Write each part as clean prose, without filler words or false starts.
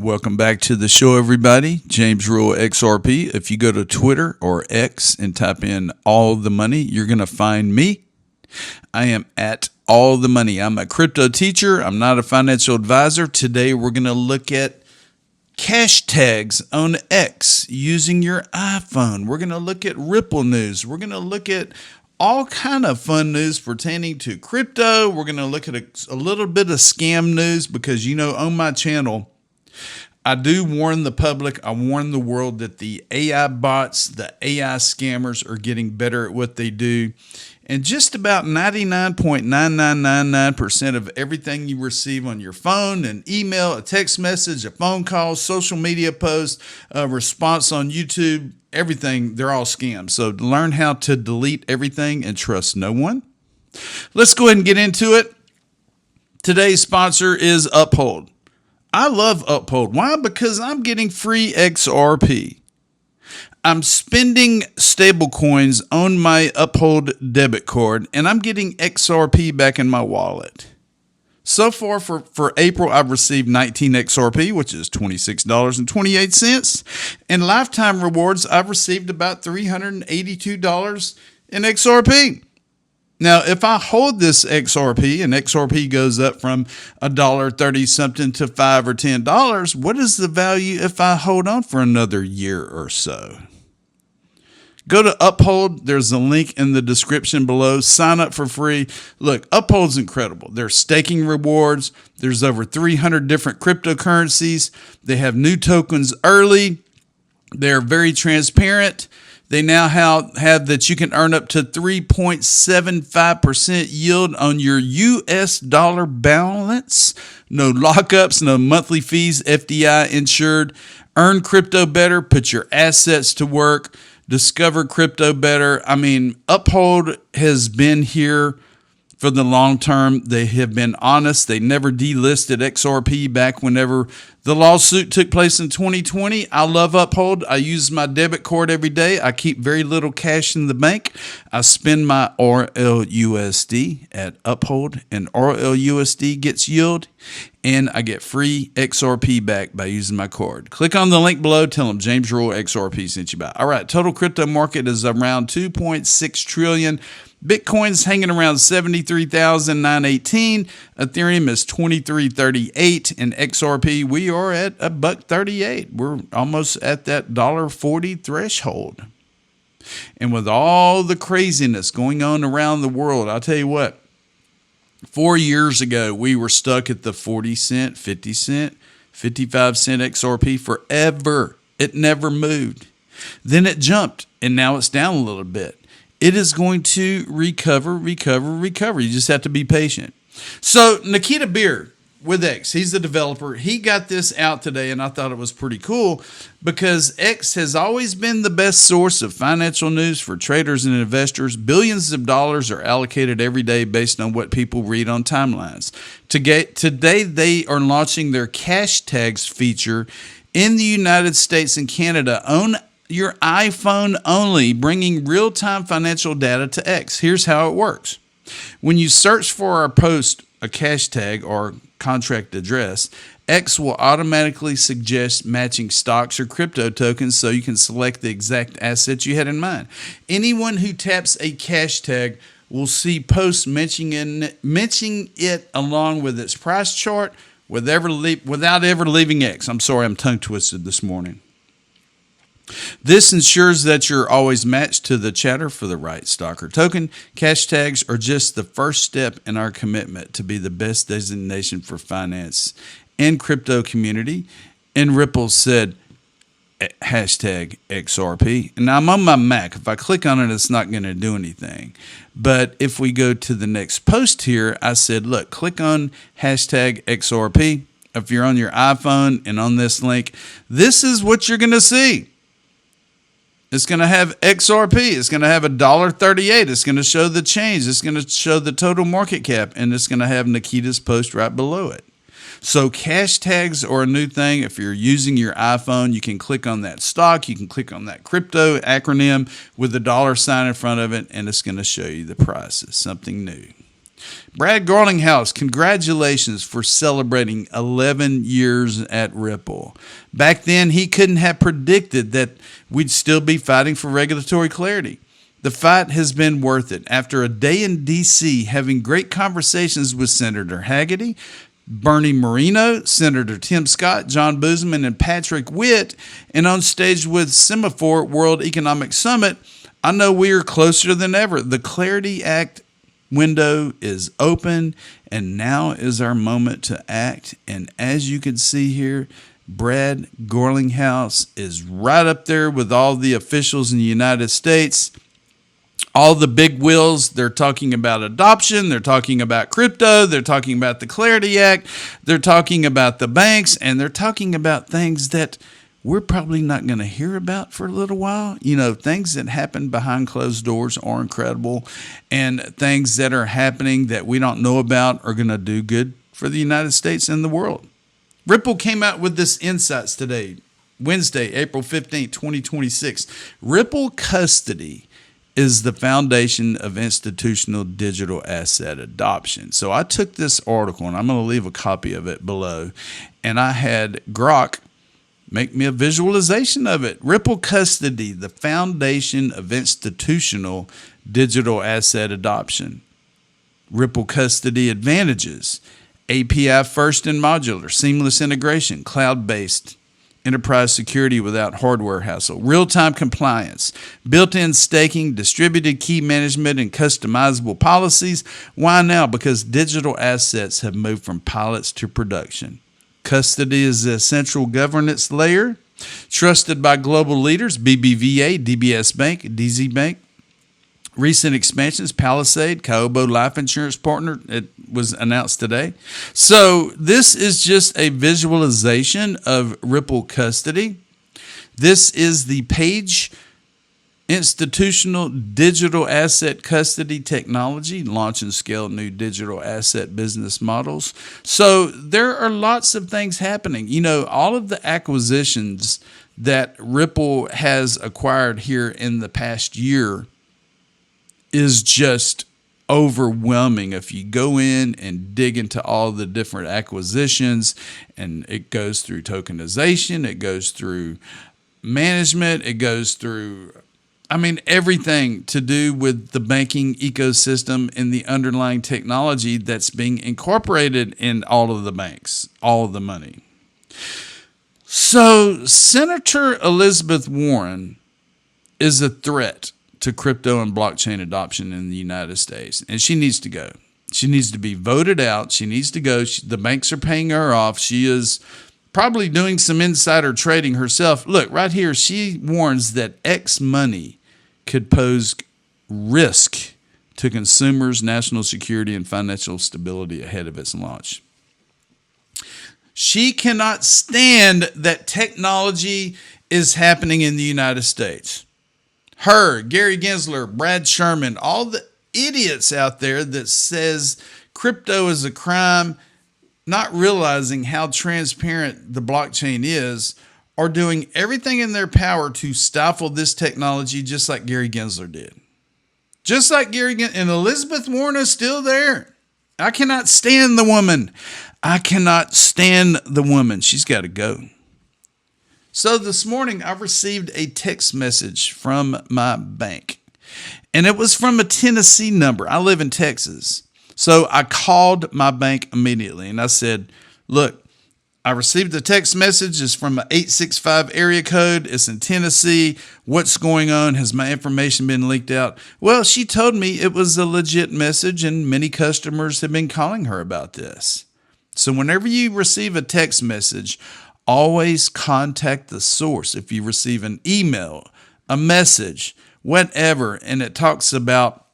Welcome back to the show, everybody. James Rule XRP. If you go to Twitter or X and type in all the money, you're going to find me. I am at all the money. I'm a crypto teacher. I'm not a financial advisor. Today, we're going to look at cash tags on X using your iPhone. We're going to look at Ripple news. We're going to look at all kind of fun news pertaining to crypto. We're going to look at a little bit of scam news because, on my channel, I do warn the public, I warn the world that the AI bots, the AI scammers are getting better at what they do. And just about 99.9999% of everything you receive on your phone, an email, a text message, a phone call, social media post, a response on YouTube, everything, they're all scams. So learn how to delete everything and trust no one. Let's go ahead and get into it. Today's sponsor is Uphold. I love Uphold. Why? Because I'm getting free XRP. I'm spending stable coins on my Uphold debit card, and I'm getting XRP back in my wallet. So far for April, I've received 19 XRP, which is $26.28. And lifetime rewards, I've received about $382 in XRP. Now, if I hold this XRP and XRP goes up from $1.30 something to $5 or $10, what is the value if I hold on for another year or so? Go to Uphold. There's a link in the description below. Sign up for free. Look, Uphold's incredible. There's staking rewards. There's over 300 different cryptocurrencies. They have new tokens early. They're very transparent. They now have that you can earn up to 3.75% yield on your US dollar balance. No lockups, no monthly fees, FDI insured. Earn crypto better, put your assets to work, discover crypto better. I mean, Uphold has been here for the long term. They have been honest. They never delisted XRP back whenever the lawsuit took place in 2020. I love Uphold. I use my debit card every day. I keep very little cash in the bank. I spend my RLUSD at Uphold, and RLUSD gets yield, and I get free XRP back by using my card. Click on the link below. Tell them James Rule XRP sent you by. All right, total crypto market is around $2.6 trillion. Bitcoin's hanging around 73,918. Ethereum is 2338, and XRP we are at $1.38. We're almost at that $1.40 threshold. And with all the craziness going on around the world, I'll tell you what. 4 years ago, we were stuck at the 40 cent, 50 cent, 55 cent XRP forever. It never moved. Then it jumped, and now it's down a little bit. It is going to recover. You just have to be patient. So Nikita Beer with X, he's the developer. He got this out today, and I thought it was pretty cool because X has always been the best source of financial news for traders and investors. Billions of dollars are allocated every day based on what people read on timelines. Today, they are launching their cash tags feature in the United States and Canada on your iPhone only, bringing real-time financial data to X. Here's how it works. When you search for or post a cash tag or contract address, X will automatically suggest matching stocks or crypto tokens so you can select the exact asset you had in mind. Anyone who taps a cash tag will see posts mentioning it along with its price chart without ever leaving X. I'm sorry, I'm tongue-twisted this morning. This ensures that you're always matched to the chatter for the right stock or token. Cash tags are just the first step in our commitment to be the best designation for finance and crypto community. And Ripple said, hashtag XRP. And I'm on my Mac. If I click on it, it's not going to do anything. But if we go to the next post here, I said, look, click on hashtag XRP. If you're on your iPhone and on this link, this is what you're going to see. It's going to have XRP. It's going to have $1.38. It's going to show the change. It's going to show the total market cap, and it's going to have Nikita's post right below it. So cash tags are a new thing. If you're using your iPhone, you can click on that stock. You can click on that crypto acronym with the dollar sign in front of it, and it's going to show you the price. It's something new. Brad Garlinghouse, congratulations for celebrating 11 years at Ripple. Back then, he couldn't have predicted that we'd still be fighting for regulatory clarity. The fight has been worth it. After a day in D.C. having great conversations with Senator Hagerty, Bernie Moreno, Senator Tim Scott, John Boozman, and Patrick Witt, and on stage with Semaphore World Economic Summit, I know we are closer than ever. The Clarity Act window is open, and now is our moment to act. And as you can see here, Brad Garlinghouse is right up there with all the officials in the United States. All the big wheels, they're talking about adoption, they're talking about crypto, they're talking about the Clarity Act, they're talking about the banks, and they're talking about things that we're probably not going to hear about for a little while. You know, things that happen behind closed doors are incredible, and things that are happening that we don't know about are going to do good for the United States and the world. Ripple came out with this insights today, Wednesday, April 15th, 2026. Ripple custody is the foundation of institutional digital asset adoption. So I took this article, and I'm going to leave a copy of it below, and I had Grok make me a visualization of it. Ripple custody, the foundation of institutional digital asset adoption. Ripple custody advantages: API first and modular, seamless integration, cloud-based enterprise security without hardware hassle, real-time compliance, built-in staking, distributed key management, and customizable policies. Why now? Because digital assets have moved from pilots to production. Custody is the central governance layer, trusted by global leaders, BBVA, DBS Bank, DZ Bank. Recent expansions, Palisade, Kaobo Life Insurance Partner, it was announced today. So this is just a visualization of Ripple custody. This is the Page institutional digital asset custody technology, launch and scale new digital asset business models. So there are lots of things happening. You know, all of the acquisitions that Ripple has acquired here in the past year is just overwhelming. If you go in and dig into all the different acquisitions, and it goes through tokenization, it goes through management, it goes through, I mean, everything to do with the banking ecosystem and the underlying technology that's being incorporated in all of the banks, all of the money. So Senator Elizabeth Warren is a threat to crypto and blockchain adoption in the United States, and she needs to go. She needs to be voted out. She needs to go. The banks are paying her off. She is probably doing some insider trading herself. Look, right here, she warns that X money could pose risk to consumers' national security and financial stability ahead of its launch. She cannot stand that technology is happening in the United States. Her, Gary Gensler, Brad Sherman, all the idiots out there that says crypto is a crime, not realizing how transparent the blockchain is, are doing everything in their power to stifle this technology, just like Gary Gensler did. Just like Gary Gensler, and Elizabeth Warren is still there. I cannot stand the woman. I cannot stand the woman. She's got to go. So this morning, I received a text message from my bank, and it was from a Tennessee number. I live in Texas. So I called my bank immediately, and I said, look, I received the text message. It's from an 865 area code. It's in Tennessee. What's going on? Has my information been leaked out? Well, she told me it was a legit message, and many customers have been calling her about this. So whenever you receive a text message, always contact the source. If you receive an email, a message, whatever, and it talks about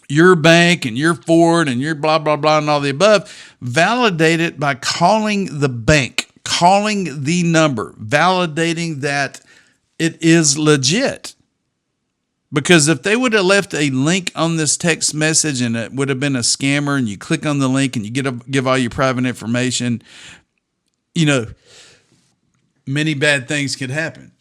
your bank and your Ford and your blah, blah, blah, and all the above, validate it by calling the bank, calling the number, validating that it is legit. Because if they would have left a link on this text message and it would have been a scammer, and you click on the link and you give all your private information, you know, many bad things could happen.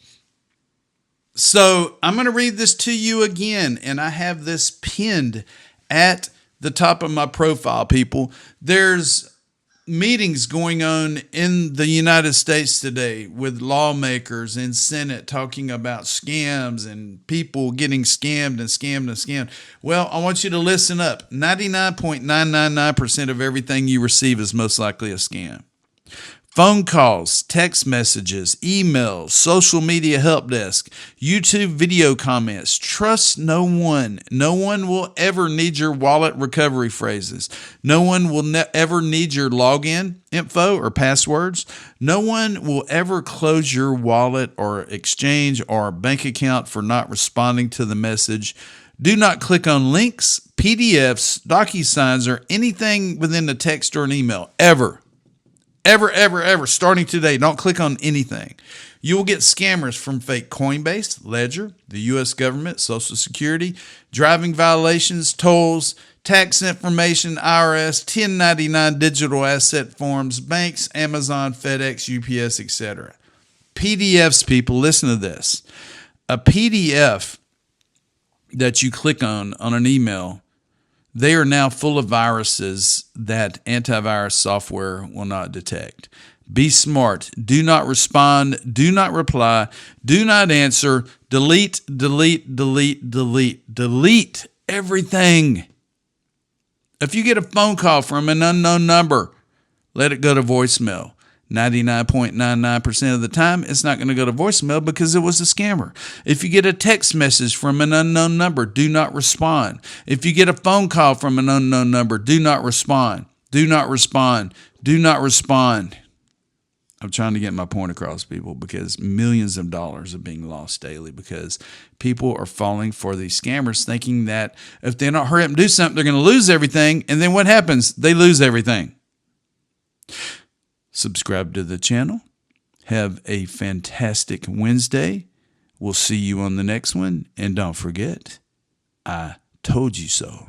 So I'm going to read this to you again, and I have this pinned at the top of my profile, people. There's meetings going on in the United States today with lawmakers and Senate talking about scams and people getting scammed and scammed and scammed. Well, I want you to listen up. 99.999% of everything you receive is most likely a scam. Phone calls, text messages, emails, social media help desk, YouTube video comments. Trust no one. No one will ever need your wallet recovery phrases. No one will ever need your login info or passwords. No one will ever close your wallet or exchange or bank account for not responding to the message. Do not click on links, PDFs, DocuSigns, or anything within the text or an email, ever. Ever, starting today, don't click on anything. You will get scammers from fake Coinbase, Ledger, the U.S. government, Social Security, driving violations, tolls, tax information, IRS, 1099 digital asset forms, banks, Amazon, FedEx, UPS, etc. PDFs, people, listen to this. A PDF that you click on an email, they are now full of viruses that antivirus software will not detect. Be smart. Do not respond. Do not reply. Do not answer. Delete everything. If you get a phone call from an unknown number, let it go to voicemail. 99.99% of the time, it's not going to go to voicemail because it was a scammer. If you get a text message from an unknown number, do not respond. If you get a phone call from an unknown number, do not respond. Do not respond. Do not respond. I'm trying to get my point across, people, because millions of dollars are being lost daily because people are falling for these scammers thinking that if they don't hurry up and do something, they're going to lose everything. And then what happens? They lose everything. Subscribe to the channel. Have a fantastic Wednesday. We'll see you on the next one. And don't forget, I told you so.